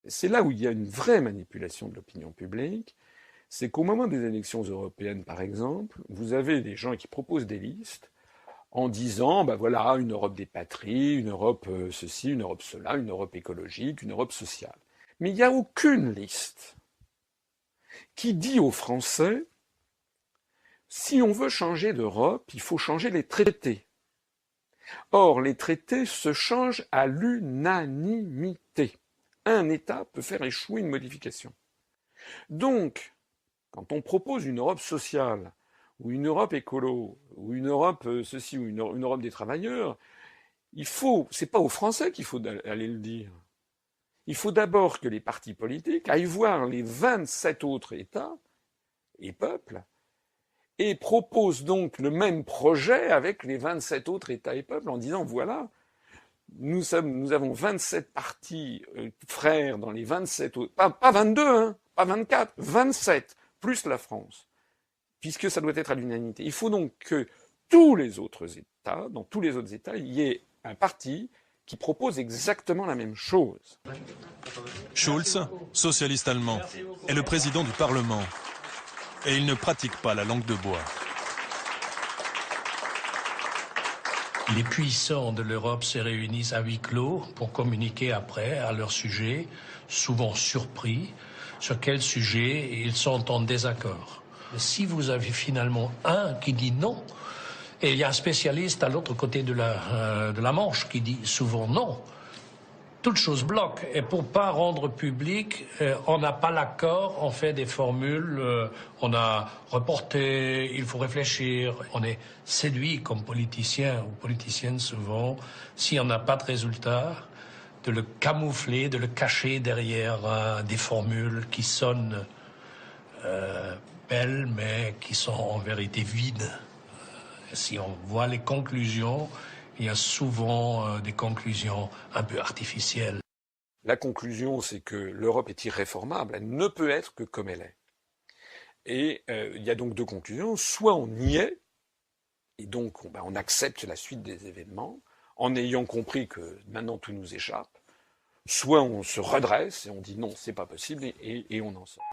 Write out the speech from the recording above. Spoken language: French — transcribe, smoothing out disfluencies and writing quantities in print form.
c'est là où il y a une vraie manipulation de l'opinion publique, c'est qu'au moment des élections européennes, par exemple, vous avez des gens qui proposent des listes en disant, ben voilà, une Europe des patries, une Europe ceci, une Europe cela, une Europe écologique, une Europe sociale. Mais il n'y a aucune liste qui dit aux Français, si on veut changer d'Europe, il faut changer les traités. Or, les traités se changent à l'unanimité. Un État peut faire échouer une modification. Donc, quand on propose une Europe sociale, ou une Europe écolo, ou une Europe ceci, ou une Europe des travailleurs, c'est pas aux Français qu'il faut aller le dire. Il faut d'abord que les partis politiques aillent voir les 27 autres États et peuples et proposent donc le même projet avec les 27 autres États et peuples en disant voilà, nous avons 27 partis frères dans les 27 autres, pas 22, hein, pas 24, 27, plus la France, puisque ça doit être à l'unanimité. Il faut donc que tous les autres États, dans tous les autres États, il y ait un parti qui propose exactement la même chose. Schulz, socialiste allemand, est le président du Parlement. Et il ne pratique pas la langue de bois. Les puissants de l'Europe se réunissent à huis clos pour communiquer après à leur sujet, souvent surpris, sur quel sujet ils sont en désaccord. Si vous avez finalement un qui dit non, et il y a un spécialiste à l'autre côté de la Manche qui dit souvent non, toute chose bloque. Et pour pas rendre public, on n'a pas l'accord, on fait des formules, on a reporté, il faut réfléchir. On est séduit comme politicien ou politicienne souvent, si on n'a pas de résultat, de le camoufler, de le cacher derrière des formules qui sonnent belles, mais qui sont en vérité vides. Si on voit les conclusions, il y a souvent des conclusions un peu artificielles. La conclusion, c'est que l'Europe est irréformable, elle ne peut être que comme elle est. Et il y a donc deux conclusions, soit on y est, et donc on accepte la suite des événements, en ayant compris que maintenant tout nous échappe, soit on se redresse et on dit non, c'est pas possible, et on en sort.